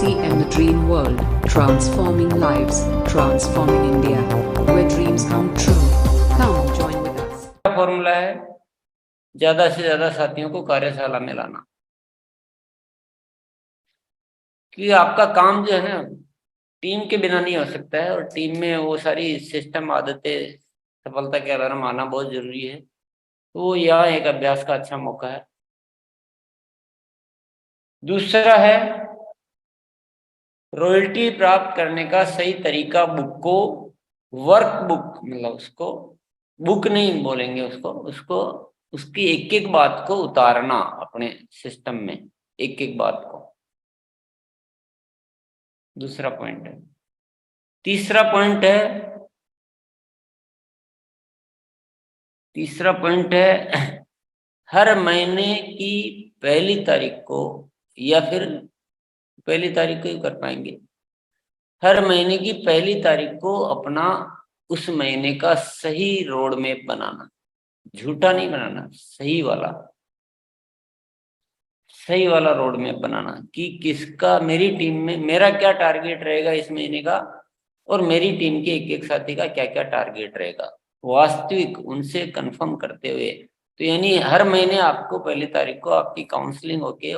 TCM The Dream World, transforming lives, transforming India, where dreams come true. Come join with us. Formula है ज्यादा से ज्यादा साथियों को कार्यशाला में लाना, क्योंकि आपका काम जो है ना टीम के बिना नहीं हो सकता है, और टीम में वो सारी सिस्टम आदतें सफलता के अलार्म आना बहुत जरूरी है। तो यहाँ एक अभ्यास का अच्छा मौका है। दूसरा है रॉयल्टी प्राप्त करने का सही तरीका। बुक को वर्क बुक, मतलब उसको बुक नहीं बोलेंगे, उसको उसकी एक एक बात को उतारना अपने सिस्टम में, एक एक बात को। दूसरा पॉइंट है। तीसरा पॉइंट है हर महीने की पहली तारीख को, या फिर पहली तारीख को ही कर पाएंगे, हर महीने की पहली तारीख को अपना उस महीने का सही रोड मैप बनाना। झूठा नहीं बनाना, सही वाला रोड मैप बनाना कि किसका, मेरी टीम में मेरा क्या टारगेट रहेगा इस महीने का, और मेरी टीम के एक एक साथी का क्या क्या टारगेट रहेगा, वास्तविक उनसे कंफर्म करते हुए। तो यानी हर महीने आपको पहली तारीख को आपकी काउंसलिंग होके,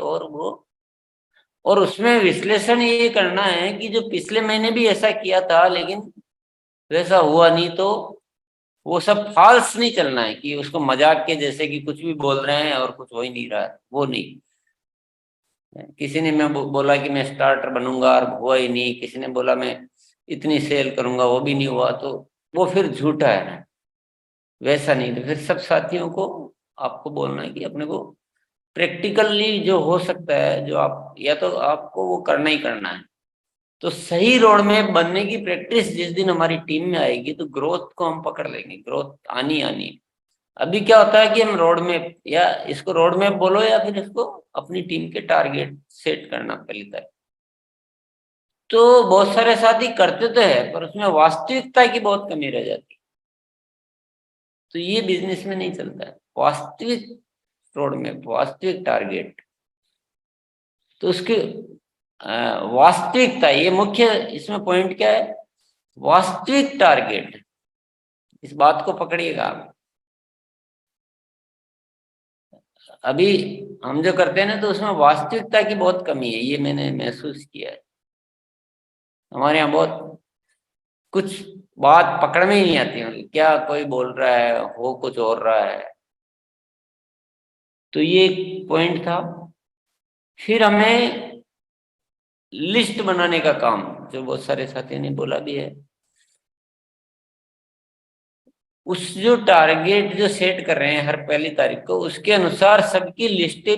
और उसमें विश्लेषण ये करना है कि जो पिछले महीने भी ऐसा किया था लेकिन वैसा हुआ नहीं, तो वो सब फॉल्स नहीं चलना है कि उसको मजाक के जैसे कि कुछ भी बोल रहे हैं और कुछ हो ही नहीं रहा है, वो नहीं। किसी ने मैं बोला कि मैं स्टार्टर बनूंगा और हुआ ही नहीं, किसी ने बोला मैं इतनी सेल करूंगा, वो भी नहीं हुआ, तो वो फिर झूठा है ना, वैसा नहीं। तो फिर सब साथियों को आपको बोलना है कि अपने को प्रैक्टिकली जो हो सकता है, जो आप, या तो आपको वो करना ही करना है। तो सही रोड में बनने की प्रैक्टिस जिस दिन हमारी टीम में आएगी, तो ग्रोथ को हम पकड़ लेंगे, ग्रोथ आनी आनी। अभी क्या होता है कि हम रोड मैप, या इसको रोड मैप बोलो या फिर इसको अपनी टीम के टारगेट सेट करना पहली तरह, तो बहुत सारे साथी करते तो है पर उसमें वास्तविकता की बहुत कमी रह जाती है। तो ये बिजनेस में नहीं चलता है, वास्तविक रोड मैप, वास्तविक टारगेट। तो उसके वास्तविकता, ये मुख्य इसमें पॉइंट क्या है, वास्तविक टारगेट। इस बात को पकड़िएगा आप। अभी हम जो करते हैं ना, तो उसमें वास्तविकता की बहुत कमी है, ये मैंने महसूस किया है। हमारे यहाँ बहुत कुछ बात पकड़ में ही नहीं आती, मतलब क्या कोई बोल रहा है, हो कुछ और रहा है। तो ये एक पॉइंट था। फिर हमें लिस्ट बनाने का काम, जो बहुत सारे साथियों ने बोला भी है, उस जो टारगेट जो सेट कर रहे हैं हर पहली तारीख को, उसके अनुसार सबकी लिस्टें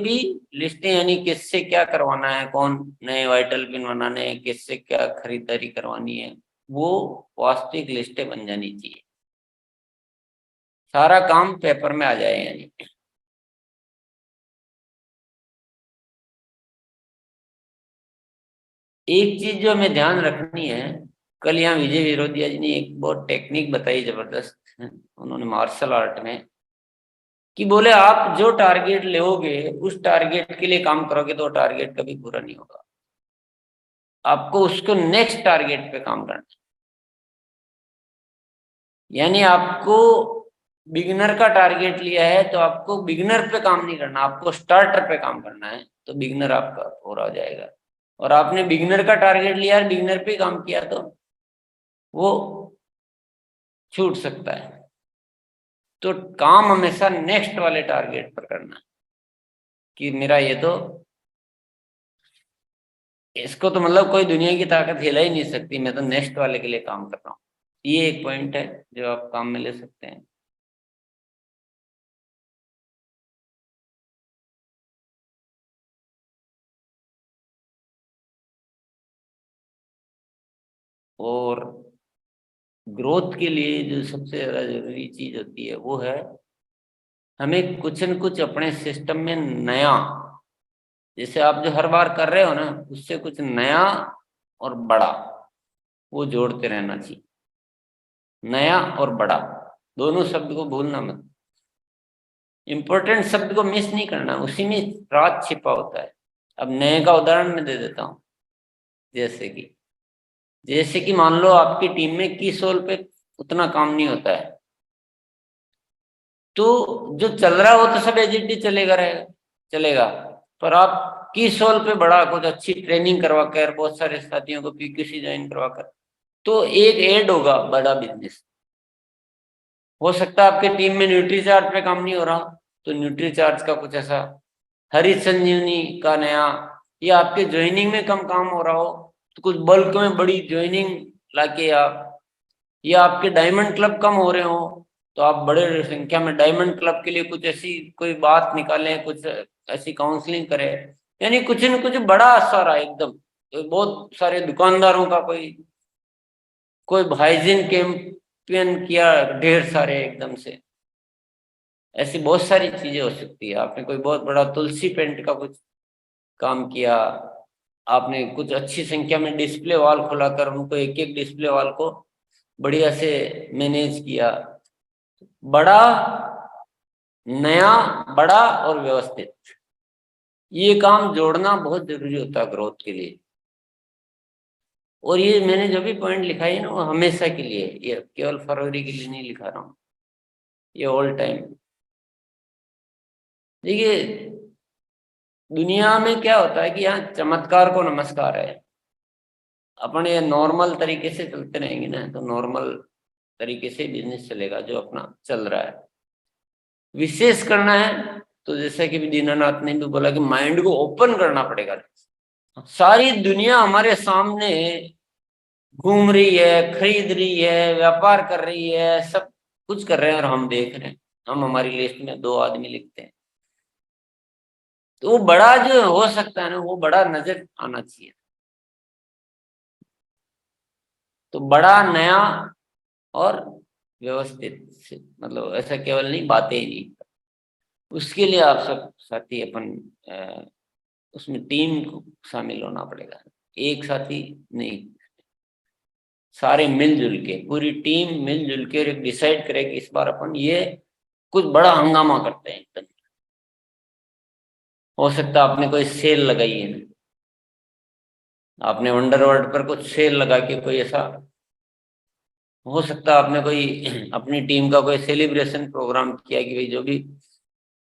यानी किससे क्या करवाना है, कौन नए वाइटल पिन बनाने हैं, किससे क्या खरीदारी करवानी है, वो वास्तविक लिस्टें बन जानी चाहिए। सारा काम पेपर में आ जाए। यानी एक चीज जो हमें ध्यान रखनी है, कल यहाँ विजय विरोधिया जी ने एक बहुत टेक्निक बताई जबरदस्त, उन्होंने मार्शल आर्ट में, कि बोले आप जो टारगेट लोगे उस टारगेट के लिए काम करोगे तो टारगेट कभी पूरा नहीं होगा। आपको उसको नेक्स्ट टारगेट पे काम करना है। यानी आपको बिगिनर का टारगेट लिया है तो आपको बिगिनर पे काम नहीं करना, आपको स्टार्टर पे काम करना है, तो बिगिनर आपका पूरा हो जाएगा। और आपने बिगिनर का टारगेट लिया और बिगिनर पे काम किया तो वो छूट सकता है। तो काम हमेशा नेक्स्ट वाले टारगेट पर करना है कि मेरा ये तो, इसको तो मतलब कोई दुनिया की ताकत हिला ही नहीं सकती, मैं तो नेक्स्ट वाले के लिए काम कर रहा हूँ। ये एक पॉइंट है जो आप काम में ले सकते हैं। और ग्रोथ के लिए जो सबसे ज्यादा जरूरी चीज होती है वो है, हमें कुछ न कुछ अपने सिस्टम में नया, जैसे आप जो हर बार कर रहे हो ना, उससे कुछ नया और बड़ा वो जोड़ते रहना चाहिए। नया और बड़ा दोनों शब्द को भूलना मत, इंपॉर्टेंट शब्द को मिस नहीं करना, उसी में राज छिपा होता है। अब नए का उदाहरण मैं दे देता हूँ। जैसे कि मान लो आपकी टीम में की सोल पे उतना काम नहीं होता है, तो जो चल रहा है वो तो सब एजीटी चलेगा। पर आप की सोल पे बड़ा कुछ अच्छी ट्रेनिंग करवा कर, बहुत सारे साथियों को पीक्यूसी ज्वाइन करवा कर, तो एक ऐड होगा बड़ा बिजनेस। हो सकता है आपके टीम में न्यूट्री चार्ज पे काम नहीं हो रहा, तो न्यूट्री चार्ज का कुछ ऐसा, हरित संजीवनी का नया, या आपके ज्वाइनिंग में कम काम हो रहा हो तो कुछ बल्क में बड़ी ज्वाइनिंग लाके आप, या आपके डायमंड क्लब कम हो रहे हो तो आप बड़े संख्या में डायमंड क्लब के लिए कुछ ऐसी कोई बात निकालें, कुछ ऐसी काउंसलिंग करें। यानी कुछ न कुछ बड़ा सारा एकदम, तो बहुत सारे दुकानदारों का कोई कोई हाइजीन कैंपेन किया, ढेर सारे एकदम से, ऐसी बहुत सारी चीजें हो सकती है। आपने कोई बहुत बड़ा तुलसी पेंट का कुछ काम किया, आपने कुछ अच्छी संख्या में डिस्प्ले वॉल खुलाकर उनको एक एक डिस्प्ले वॉल को बढ़िया से मैनेज किया। बड़ा, नया, बड़ा और व्यवस्थित, ये काम जोड़ना बहुत जरूरी होता है ग्रोथ के लिए। और ये मैंने जो भी पॉइंट लिखा है ना, वो हमेशा के लिए, ये केवल फरवरी के लिए नहीं लिखा रहा हूँ, ये ऑल टाइम। देखिए दुनिया में क्या होता है कि यहाँ चमत्कार को नमस्कार है। अपन ये नॉर्मल तरीके से चलते रहेंगे ना, तो नॉर्मल तरीके से बिजनेस चलेगा जो अपना चल रहा है। विशेष करना है तो जैसा कि दीनानाथ ने भी बोला कि माइंड को ओपन करना पड़ेगा। सारी दुनिया हमारे सामने घूम रही है, खरीद रही है, व्यापार कर रही है, सब कुछ कर रहे हैं और हम देख रहे हैं। हम हमारी लिस्ट में 2 आदमी लिखते हैं, तो वो बड़ा जो हो सकता है ना, वो बड़ा नजर आना चाहिए। तो बड़ा, नया और व्यवस्थित मतलब ऐसा केवल नहीं बातें ही नहीं, उसके लिए आप सब साथी अपन उसमें टीम को शामिल होना पड़ेगा। एक साथी नहीं, सारे मिलजुल के, पूरी टीम मिलजुल के डिसाइड करे कि इस बार अपन ये कुछ बड़ा हंगामा करते हैं एकदम। हो सकता है आपने कोई सेल लगाई है, आपने वंडरवर्ल्ड पर कुछ सेल लगा के कोई ऐसा, हो सकता है आपने कोई अपनी टीम का कोई सेलिब्रेशन प्रोग्राम किया कि भाई जो भी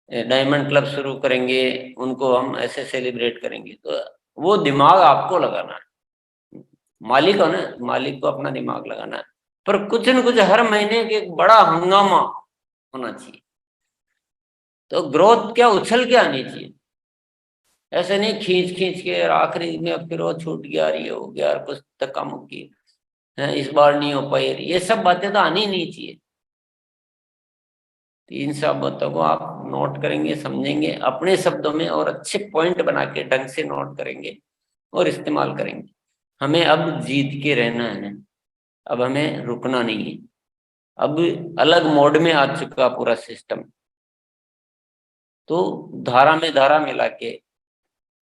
डायमंड क्लब शुरू करेंगे उनको हम ऐसे सेलिब्रेट करेंगे। तो वो दिमाग आपको लगाना है, मालिक हो ना, मालिक को अपना दिमाग लगाना है। पर कुछ न कुछ हर महीने के एक बड़ा हंगामा होना चाहिए। तो ग्रोथ क्या उछल के आनी चाहिए, ऐसे नहीं खींच खींच के आखिरी में फिर वो छूट गया, ये हो गया, कुछ धक्का मुक्की है, इस बार नहीं हो पाई, ये सब बातें तो आनी नहीं चाहिए। तो इन सब बातों को आप नोट करेंगे, समझेंगे अपने शब्दों में, और अच्छे पॉइंट बना के ढंग से नोट करेंगे और इस्तेमाल करेंगे। हमें अब जीत के रहना है, अब हमें रुकना नहीं है। अब अलग मोड में आ चुका पूरा सिस्टम, तो धारा में धारा मिला के,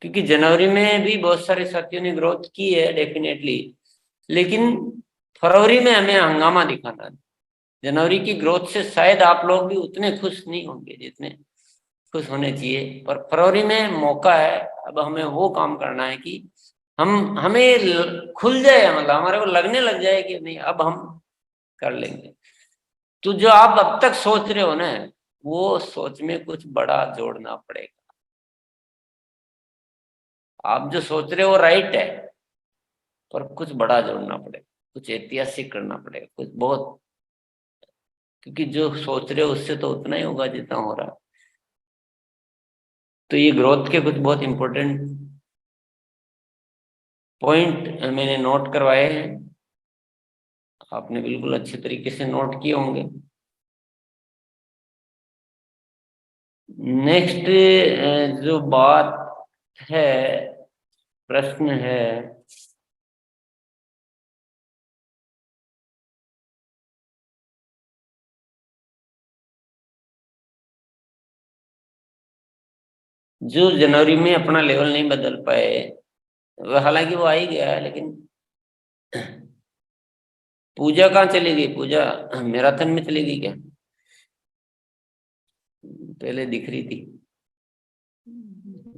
क्योंकि जनवरी में भी बहुत सारे साथियों ने ग्रोथ की है डेफिनेटली, लेकिन फरवरी में हमें हंगामा दिखाना है। जनवरी की ग्रोथ से शायद आप लोग भी उतने खुश नहीं होंगे जितने खुश होने चाहिए, पर फरवरी में मौका है। अब हमें वो काम करना है कि हमें खुल जाए, मतलब हमारे को लगने लग जाए कि नहीं अब हम कर लेंगे। तो जो आप अब तक सोच रहे हो ना, वो सोच में कुछ बड़ा जोड़ना पड़ेगा। आप जो सोच रहे हो राइट है, पर कुछ बड़ा जोड़ना पड़ेगा, कुछ ऐतिहासिक करना पड़ेगा, कुछ बहुत, क्योंकि जो सोच रहे हो उससे तो उतना ही होगा जितना हो रहा है। तो ये ग्रोथ के कुछ बहुत इंपॉर्टेंट पॉइंट मैंने नोट करवाए हैं, आपने बिल्कुल अच्छे तरीके से नोट किए होंगे। नेक्स्ट जो बात है, प्रश्न है, जो जनवरी में अपना लेवल नहीं बदल पाए, हालांकि वो आ ही गया है, लेकिन पूजा कहाँ चली गई? पूजा मैराथन में चली गई क्या? पहले दिख रही थी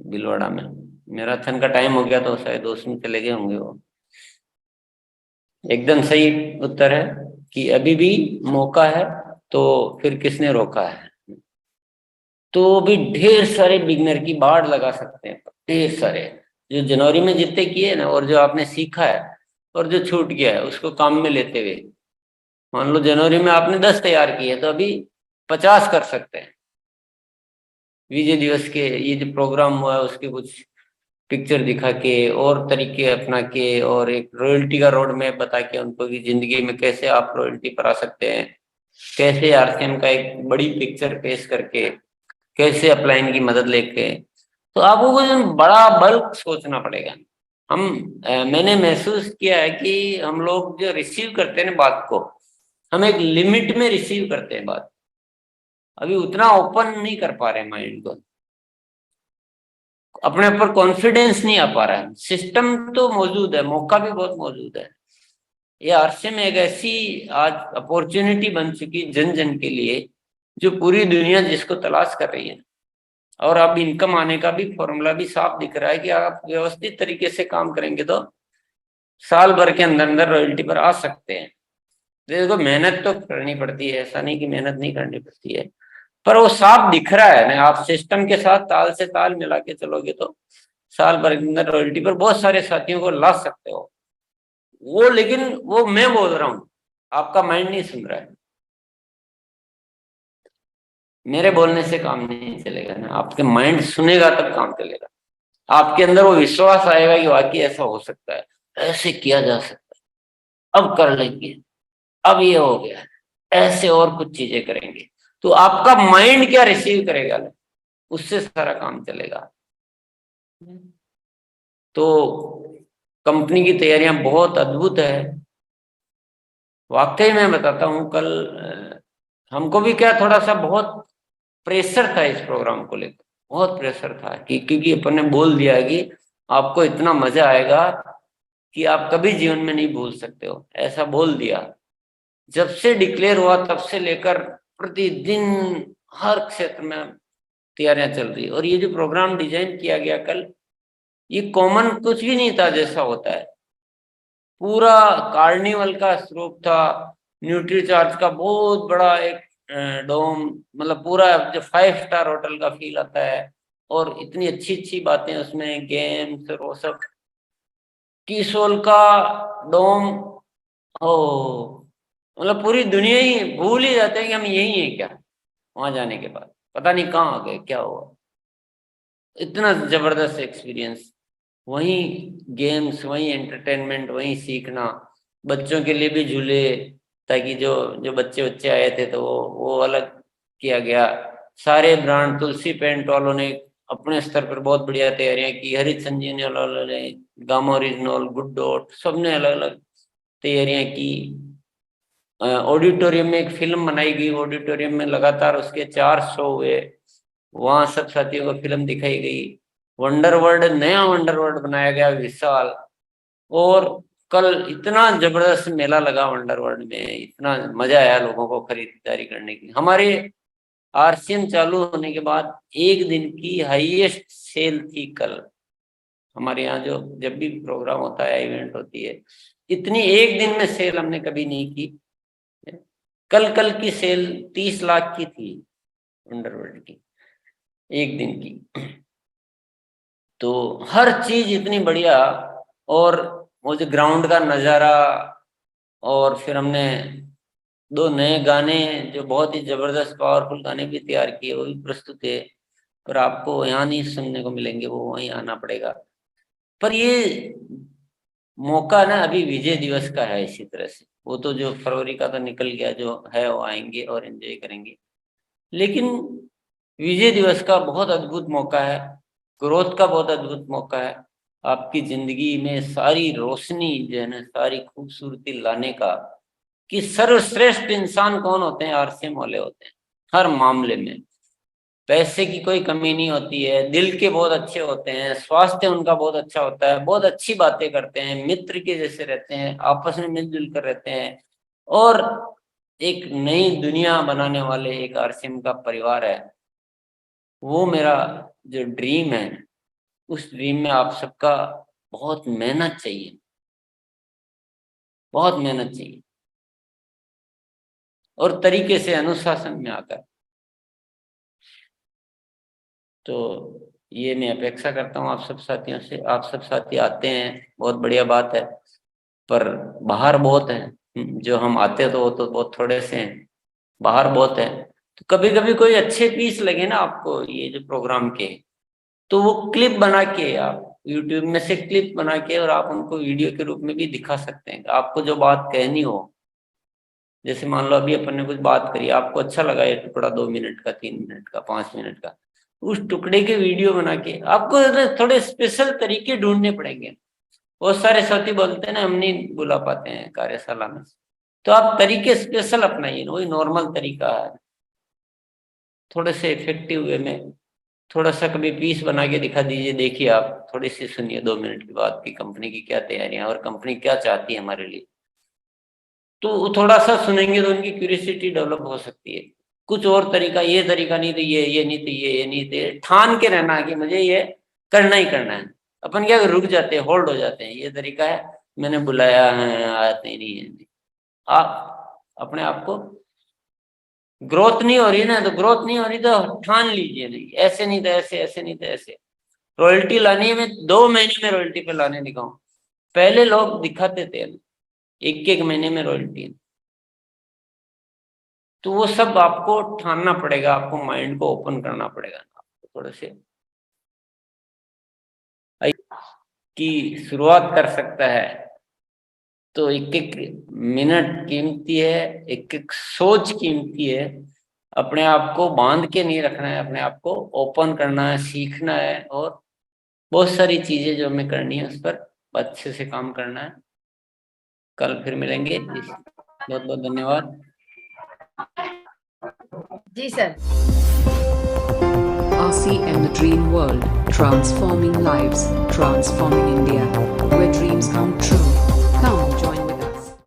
भीलवाड़ा में, मैराथन का टाइम हो गया तो शायद उसमें चले गए होंगे वो। एकदम सही उत्तर है कि अभी भी मौका है, तो फिर किसने रोका है। तो भी ढेर सारे बिगनर की बाढ़ लगा सकते हैं, ढेर सारे, जो जनवरी में जितने किए ना, और जो आपने सीखा है और जो छूट गया है उसको काम में लेते हुए, मान लो जनवरी में आपने 10 तैयार किए तो अभी 50 कर सकते हैं। विजय दिवस के ये जो प्रोग्राम हुआ है उसके कुछ पिक्चर दिखा के और तरीके अपना के, और एक रॉयल्टी का रोड मैप बता के उनको कि जिंदगी में कैसे आप रॉयल्टी पर आ सकते हैं, कैसे आरसीएम का एक बड़ी पिक्चर पेश करके, कैसे अपलाइन की मदद लेके। तो आपको कुछ बड़ा बल्क सोचना पड़ेगा। मैंने महसूस किया है कि हम लोग जो रिसीव करते हैं ना बात को, हम एक लिमिट में रिसीव करते हैं बात, अभी उतना ओपन नहीं कर पा रहे माइंड को, अपने ऊपर कॉन्फिडेंस नहीं आ पा रहा है। सिस्टम तो मौजूद है, मौका भी बहुत मौजूद है। ये आरसे में एक ऐसी आज अपॉर्चुनिटी बन चुकी जन जन के लिए, जो पूरी दुनिया जिसको तलाश कर रही है। और अब इनकम आने का भी फॉर्मूला भी साफ दिख रहा है कि आप व्यवस्थित तरीके से काम करेंगे तो साल भर के अंदर अंदर रॉयल्टी पर आ सकते हैं। देखो मेहनत तो करनी पड़ती है, ऐसा नहीं कि मेहनत नहीं करनी पड़ती है, पर वो साफ दिख रहा है ना। आप सिस्टम के साथ ताल से ताल मिला के चलोगे तो साल भर के अंदर रॉयल्टी पर बहुत सारे साथियों को ला सकते हो। वो लेकिन वो मैं बोल रहा हूँ, आपका माइंड नहीं सुन रहा है। मेरे बोलने से काम नहीं चलेगा ना, आपके माइंड सुनेगा तब काम चलेगा। आपके अंदर वो विश्वास आएगा कि वाकई ऐसा हो सकता है, ऐसे किया जा सकता है, अब कर लेंगे, अब ये हो गया, ऐसे और कुछ चीजें करेंगे। तो आपका माइंड क्या रिसीव करेगा, उससे सारा काम चलेगा। तो कंपनी की तैयारियां बहुत अद्भुत है, वाकई में बताता हूँ। कल हमको भी क्या थोड़ा सा बहुत प्रेशर था इस प्रोग्राम को लेकर, बहुत प्रेशर था कि क्योंकि अपन ने बोल दिया कि आपको इतना मजा आएगा कि आप कभी जीवन में नहीं भूल सकते हो, ऐसा बोल दिया। जब से डिक्लेयर हुआ तब से लेकर प्रतिदिन हर क्षेत्र में तैयारियां चल रही, और ये जो प्रोग्राम डिजाइन किया गया कल, ये कॉमन कुछ भी नहीं था जैसा होता है। पूरा कार्निवल का स्वरूप था, न्यूट्री चार्ज का बहुत बड़ा एक डोम, मतलब पूरा जो 5 स्टार होटल का फील आता है। और इतनी अच्छी अच्छी बातें उसमें, गेम्स और वो सब, किसोल का डोम। ओ, मतलब पूरी दुनिया ही भूल ही जाते हैं कि हम यही हैं क्या, वहां जाने के बाद पता नहीं कहाँ आ गए, क्या हुआ। इतना जबरदस्त एक्सपीरियंस, वहीं गेम्स, वहीं एंटरटेनमेंट, वहीं सीखना, बच्चों के लिए भी झूले, ताकि जो जो बच्चे बच्चे आए थे तो वो अलग किया गया। सारे ब्रांड, तुलसी पेंट वालों ने अपने स्तर पर बहुत बढ़िया तैयारियां की, हरित संजीवनी वालों ने, गामा ओरिजिनल, गुड डॉट, सबने अलग अलग तैयारियां की। ऑडिटोरियम में एक फिल्म बनाई गई, ऑडिटोरियम में लगातार उसके 4 शो हुए, वहां सब साथियों को फिल्म दिखाई गई। वंडर वर्ल्ड, नया वंडर वर्ल्ड बनाया गया विशाल। और कल इतना जबरदस्त मेला लगा वंडर वर्ल्ड में, इतना मजा आया लोगों को खरीदारी करने की। हमारे आरसीएम चालू होने के बाद एक दिन की हाईएस्ट सेल थी कल। हमारे यहाँ जो जब भी प्रोग्राम होता है, इवेंट होती है, इतनी एक दिन में सेल हमने कभी नहीं की। कल कल की सेल 30 लाख की थी अंडरवर्ल्ड की, एक दिन की। तो हर चीज इतनी बढ़िया, और वो जो ग्राउंड का नजारा, और फिर हमने 2 नए गाने जो बहुत ही जबरदस्त पावरफुल गाने भी तैयार किए, वो भी प्रस्तुत है। पर आपको यहाँ नहीं सुनने को मिलेंगे, वो वहीं आना पड़ेगा। पर ये मौका ना अभी विजय दिवस का है, इसी तरह से वो तो जो फरवरी का तो निकल गया, जो है वो आएंगे और एंजॉय करेंगे। लेकिन विजय दिवस का बहुत अद्भुत मौका है, ग्रोथ का बहुत अद्भुत मौका है, आपकी जिंदगी में सारी रोशनी जो है ना, सारी खूबसूरती लाने का। कि सर्वश्रेष्ठ इंसान कौन होते हैं, आरसीएम वाले होते हैं हर मामले में। पैसे की कोई कमी नहीं होती है, दिल के बहुत अच्छे होते हैं, स्वास्थ्य उनका बहुत अच्छा होता है, बहुत अच्छी बातें करते हैं, मित्र के जैसे रहते हैं, आपस में मिलजुल कर रहते हैं। और एक नई दुनिया बनाने वाले एक आरसीएम का परिवार है। वो मेरा जो ड्रीम है, उस ड्रीम में आप सबका बहुत मेहनत चाहिए। बहुत मेहनत चाहिए और तरीके से अनुशासन में आकर। तो ये मैं अपेक्षा करता हूँ आप सब साथियों से। आप सब साथी आते हैं, बहुत बढ़िया बात है, पर बाहर बहुत है। जो हम आते तो वो तो बहुत थोड़े से हैं, बाहर बहुत है। तो कभी कभी कोई अच्छे पीस लगे ना आपको ये जो प्रोग्राम के, तो वो क्लिप बना के आप यूट्यूब में से क्लिप बना के और आप उनको वीडियो के रूप में भी दिखा सकते हैं। आपको जो बात कहनी हो, जैसे मान लो अभी अपन ने कुछ बात करी, आपको अच्छा लगा ये टुकड़ा 2 मिनट का, 3 मिनट का, 5 मिनट का, उस टुकड़े के वीडियो बना के आपको थोड़े स्पेशल तरीके ढूंढने पड़ेंगे। बहुत सारे साथी बोलते हैं ना हम नहीं बुला पाते हैं कार्यशाला में, तो आप तरीके स्पेशल अपनाइए, वही नॉर्मल तरीका है, थोड़े से इफेक्टिव वे में थोड़ा सा कभी पीस बना के दिखा दीजिए। देखिए आप थोड़ी सी सुनिए 2 मिनट के बाद की कंपनी की क्या तैयारियां और कंपनी क्या चाहती है हमारे लिए। तो वो थोड़ा सा सुनेंगे तो उनकी क्यूरियोसिटी डेवलप हो सकती है। कुछ और तरीका, ये तरीका नहीं तो ये नहीं तो ये नहीं तो, ठान के रहना कि मुझे ये करना ही करना है। अपन क्या रुक जाते हैं, होल्ड हो जाते हैं, ये तरीका है, मैंने बुलाया है, आते नहीं है। आप अपने आप को ग्रोथ नहीं हो रही ना, तो ग्रोथ नहीं हो रही तो ठान लीजिए, नहीं ऐसे नहीं तो ऐसे, ऐसे नहीं तो ऐसे। रॉयल्टी लानी है, मैं 2 महीने में रॉयल्टी पे लाने दिखाऊं। पहले लोग दिखाते थे 1-1 महीने में रॉयल्टी, तो वो सब आपको ठानना पड़ेगा, आपको माइंड को ओपन करना पड़ेगा आपको थोड़े से की शुरुआत कर सकता है। तो 1-1 मिनट कीमती है, 1-1 सोच कीमती है। अपने आप को बांध के नहीं रखना है, अपने आप को ओपन करना है, सीखना है और बहुत सारी चीजें जो हमें करनी है उस पर अच्छे से काम करना है। कल फिर मिलेंगे। बहुत बहुत धन्यवाद जी sir. RCM The Dream World, transforming lives, transforming India, where dreams come true.